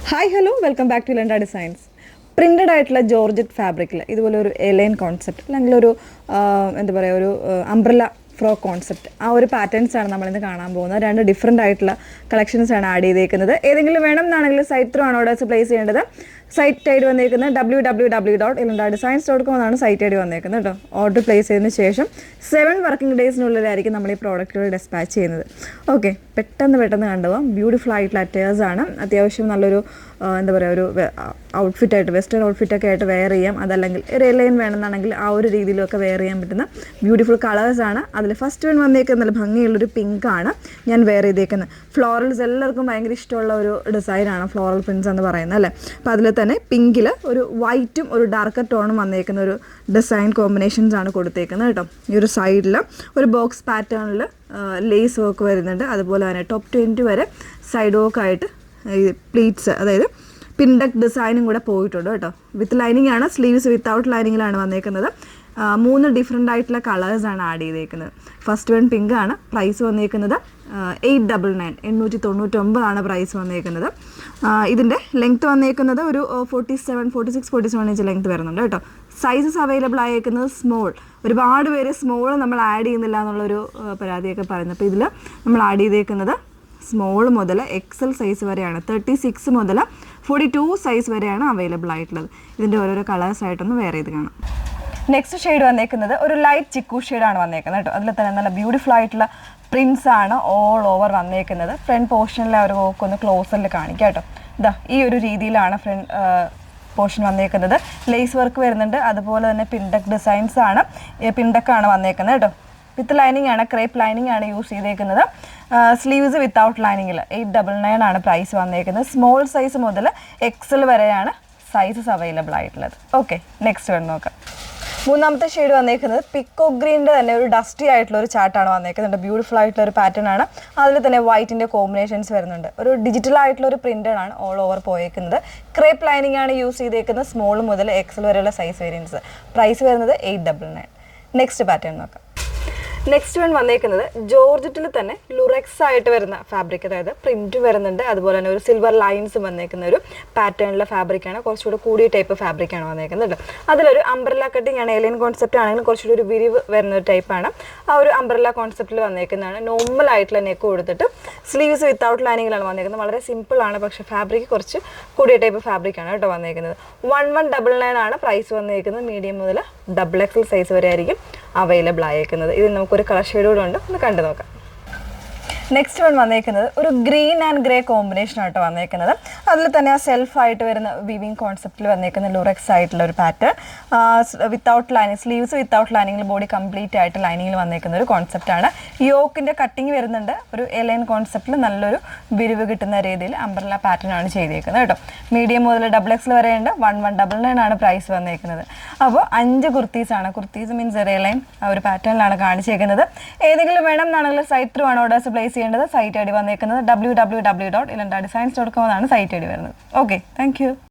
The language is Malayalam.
Hi hello welcome back to Landa designs. Printed ആയിട്ടുള്ള ജോർജറ്റ് ഫാബ്രിക്കിൽ ഇതുപോലെ ഒരു എലൈൻ കോൺസെപ്റ്റ് അല്ലെങ്കിൽ ഒരു എന്താ പറയുക ഒരു അംബ്രല്ല ഫ്രോക്ക് കോൺസെപ്റ്റ് ആ ഒരു പാറ്റേൺസാണ് നമ്മളിന്ന് കാണാൻ പോകുന്നത്. രണ്ട് ഡിഫറെൻ്റ് ആയിട്ടുള്ള കളക്ഷൻസാണ് ആഡ് ചെയ്തേക്കുന്നത്. ഏതെങ്കിലും വേണം എന്നാണെങ്കിൽ സൈറ്റ് ത്രൂ ആണ് ഓർഡേഴ്സ് പ്ലേസ് ചെയ്യേണ്ടത്. സൈറ്റ് ഐ ഡി വന്നേക്കുന്നത് www.ilandadesigns.com എന്നാണ് സൈറ്റ് ഐ ഡി വന്നേക്കുന്നത് കേട്ടോ. ഓർഡർ പ്ലേസ് ചെയ്തതിന് ശേഷം 7 വർക്കിംഗ് ഡേയ്സിനുള്ളിലായിരിക്കും നമ്മൾ ഈ പ്രോഡക്റ്റുകൾ ഡിസ്പാച്ച് ചെയ്യുന്നത്. ഓക്കെ, പെട്ടെന്ന് കണ്ടുപോകാം. ബ്യൂട്ടിഫുൾ ആയിട്ടുള്ള അറ്റയേഴ്സാണ്. അത്യാവശ്യം നല്ലൊരു എന്താ പറയുക ഒരു ഔട്ട്ഫിറ്റായിട്ട് വെസ്റ്റേൺ ഔട്ട്ഫിറ്റൊക്കെ ആയിട്ട് വെയർ ചെയ്യാം. അതല്ലെങ്കിൽ റെലൈൻ വേണമെന്നാണെങ്കിൽ ആ ഒരു രീതിയിലൊക്കെ വെയർ ചെയ്യാൻ പറ്റുന്ന ബ്യൂട്ടിഫുൾ കളേഴ്സാണ്. അതിൽ ഫസ്റ്റ് വൺ വന്നേക്കുന്നത് നല്ല ഭംഗിയുള്ളൊരു പിങ്കാണ് ഞാൻ വെയർ ചെയ്തേക്കുന്നത്. ഫ്ലോറൽസ് എല്ലാവർക്കും ഭയങ്കര ഇഷ്ടമുള്ള ഒരു ഡിസൈനാണ് ഫ്ലോറൽ പ്രിൻസ് എന്ന് പറയുന്നത് അല്ലേ. അപ്പോൾ അതിൽ തന്നെ പിങ്കിൽ ഒരു വൈറ്റും ഒരു ഡാർക്കർ ടോണും വന്നേക്കുന്ന ഒരു ഡിസൈൻ കോമ്പിനേഷൻസ് ആണ് കൊടുത്തേക്കുന്നത് കേട്ടോ. ഈ ഒരു സൈഡിൽ ഒരു ബോക്സ് പാറ്റേണിൽ ലേസ് വർക്ക് വരുന്നുണ്ട്. അതുപോലെ തന്നെ ടോപ്പ് 20 വരെ സൈഡ് വർക്കായിട്ട് ഈ പ്ലീറ്റ്സ് അതായത് പിൻഡക് ഡിസൈനും കൂടെ പോയിട്ടുണ്ട് കേട്ടോ. വിത്ത് ലൈനിങ് ആണ്, സ്ലീവ്സ് വിത്തൗട്ട് ലൈനിങ്ങിലാണ് വന്നേക്കുന്നത്. 3 ഡിഫറെൻ്റ് ആയിട്ടുള്ള കളേഴ്സാണ് ആഡ് ചെയ്തേക്കുന്നത്. ഫസ്റ്റ് വൺ പിങ്ക് ആണ്. പ്രൈസ് വന്നേക്കുന്നത് 899 ആണ് പ്രൈസ് വന്നേക്കുന്നത്. ഇതിൻ്റെ ലെങ്ത്ത് വന്നേക്കുന്നത് ഒരു 46-47 ഇഞ്ച് ലെങ്ത്ത് വരുന്നുണ്ട് കേട്ടോ. സൈസസ് അവൈലബിൾ ആയേക്കുന്നത് സ്മോൾ. ഒരുപാട് പേര് സ്മോൾ നമ്മൾ ആഡ് ചെയ്യുന്നില്ല എന്നുള്ളൊരു പരാതിയൊക്കെ പറയുന്നത്. അപ്പോൾ ഇതിൽ നമ്മൾ ആഡ് ചെയ്തേക്കുന്നത് സ്മോൾ മുതൽ എക്സൽ സൈസ് വരെയാണ്. 36 മുതൽ 42 സൈസ് വരെയാണ് അവൈലബിൾ ആയിട്ടുള്ളത്. ഇതിൻ്റെ ഓരോരോ കളേഴ്സായിട്ടൊന്ന് വെയർ ചെയ്ത് കാണാം. നെക്സ്റ്റ് ഷെയ്ഡ് വന്നേക്കുന്നത് ഒരു ലൈറ്റ് ചിക്കു ഷെയ്ഡാണ് വന്നേക്കുന്നത് കേട്ടോ. അതിൽ തന്നെ നല്ല ബ്യൂട്ടിഫുൾ ആയിട്ടുള്ള പ്രിൻസ് ആണ് ഓൾ ഓവർ വന്നേക്കുന്നത്. ഫ്രണ്ട് പോർഷനിലെ ഒരു വർക്ക് ഒന്ന് ക്ലോസറിൽ കാണിക്കാം കേട്ടോ. ഇതാ ഈ ഒരു രീതിയിലാണ് ഫ്രണ്ട് പോർഷൻ വന്നേക്കുന്നത്. ലേസ് വർക്ക് വരുന്നുണ്ട്. അതുപോലെ തന്നെ പിൻഡക് ഡിസൈൻസ് ആണ്, പിൻഡക്കാണ് വന്നേക്കുന്നത് കേട്ടോ. വിത്ത് ലൈനിങ് ആണ്, ക്രേപ്പ് ലൈനിങ് ആണ് യൂസ് ചെയ്തേക്കുന്നത്. സ്ലീവ്സ് വിത്തൗട്ട് ലൈനിങ്ങിൽ 899 ആണ് പ്രൈസ് വന്നേക്കുന്നത്. സ്മോൾ സൈസ് മുതൽ എക്സൽ വരെയാണ് സൈസസ് അവൈലബിൾ ആയിട്ടുള്ളത്. ഓക്കെ, നെക്സ്റ്റ് വൺ നോക്കാം. മൂന്നാമത്തെ ഷെയ്ഡ് വന്നേക്കുന്നത് പിക്കോ ഗ്രീനിൻ്റെ തന്നെ ഒരു ഡസ്റ്റി ആയിട്ടുള്ള ഒരു ചാർട്ടാണ് വന്നേക്കുന്നത്. ബ്യൂട്ടിഫുൾ ആയിട്ടുള്ള ഒരു പാറ്റേൺ ആണ്. അതിൽ തന്നെ വൈറ്റിൻ്റെ കോമ്പിനേഷൻസ് വരുന്നുണ്ട്. ഒരു ഡിജിറ്റൽ ആയിട്ടുള്ള ഒരു പ്രിൻ്റഡ് ആണ് ഓൾ ഓവർ പോയേക്കുന്നത്. ക്രേപ്പ് ലൈനിങ് ആണ് യൂസ് ചെയ്തേക്കുന്നത്. സ്മോൾ മുതൽ എക്സൽ വരെയുള്ള സൈസ് വേരിയൻസ്. പ്രൈസ് വരുന്നത് 899. നെക്സ്റ്റ് പാറ്റേൺ നോക്കാം. നെക്സ്റ്റ് വൺ വന്നേക്കുന്നത് ജോർജറ്റിൽ തന്നെ ലുറക്സ് ആയിട്ട് വരുന്ന ഫാബ്രിക്, അതായത് പ്രിന്റ് വരുന്നുണ്ട്. അതുപോലെ തന്നെ ഒരു സിൽവർ ലൈൻസ് വന്നേക്കുന്ന ഒരു പാറ്റേണിലെ ഫാബ്രിക്കാണ്. കുറച്ചുകൂടി കൂടിയ ടൈപ്പ് ഫാബ്രിക്കാണ് വന്നേക്കുന്നത്. അതിലൊരു അംബ്രല്ല കട്ടിങ് ആണ്. എലിയൻ കോൺസെപ്റ്റ് ആണെങ്കിലും കുറച്ചുകൂടി ഒരു വിരിവ് വരുന്ന ഒരു ടൈപ്പാണ്. ആ ഒരു അംബ്രല്ല കോൺസെപ്റ്റിൽ വന്നേക്കുന്നതാണ്. നോർമൽ ആയിട്ടുള്ള നെക്ക് കൊടുത്തിട്ട് സ്ലീവ്സ് വിത്തൗട്ട് ലൈനിങ്ങിലാണ് വന്നേക്കുന്നത്. വളരെ സിമ്പിൾ ആണ്, പക്ഷേ ഫാബ്രിക് കുറച്ച് കൂടിയ ടൈപ്പ് ഫാബ്രിക്കാണ് കേട്ടോ വന്നേക്കുന്നത്. 1199 ആണ് പ്രൈസ് വന്നേക്കുന്നത്. മീഡിയം മുതൽ XXL സൈസ് വരെ ആയിരിക്കും അവൈലബിൾ ആയേക്കുന്നത്. ഇത് നമുക്കൊരു കളർ ഷെയ്ഡ് കൂടെ ഉണ്ട്, ഒന്ന് കണ്ടു നോക്കാം. നെക്സ്റ്റ് വൺ വന്നേക്കുന്നത് ഒരു ഗ്രീൻ ആൻഡ് ഗ്രേ കോമ്പിനേഷൻ ആയിട്ട് വന്നേക്കുന്നത്. അതിൽ തന്നെ ആ സെൽഫായിട്ട് വരുന്ന വീവിങ് കോൺസെപ്റ്റിൽ വന്നേക്കുന്ന ലുറക്സ് ആയിട്ടുള്ള ഒരു pattern. Without lining, sleeves without ലൈനിങ്ങിൽ ബോഡി കംപ്ലീറ്റ് ആയിട്ട് ലൈനിങ്ങിൽ വന്നേക്കുന്ന ഒരു കോൺസെപ്റ്റാണ്. യോക്കിൻ്റെ കട്ടിങ് വരുന്നുണ്ട്. ഒരു എലൈൻ കോൺസെപ്റ്റിൽ നല്ലൊരു വിരിവ് കിട്ടുന്ന രീതിയിൽ അംബ്രല്ല പാറ്റേൺ ആണ് ചെയ്തേക്കുന്നത് കേട്ടോ. മീഡിയം മുതൽ XXL വരെയുണ്ട്. 1199 ആണ് പ്രൈസ് വന്നേക്കുന്നത്. അപ്പോൾ 5 കുർത്തീസാണ്. കുർത്തീസ് മീൻസ് എലൈൻ ആ ഒരു പാറ്റേണിലാണ് കാണിച്ചേക്കുന്നത്. ഏതെങ്കിലും വേണം എന്നാണെങ്കിൽ സൈറ്റ് ത്രൂ ആണ് ഓർഡേഴ്സ് പ്ലേസ് ചെയ്യേണ്ടത്. സൈറ്റ് ഐ ഡി വന്നേക്കുന്നത് www.ilandadesigns.com എന്നാണ് സൈറ്റ് ഐ ഡി വരുന്നത്. Okay, thank you.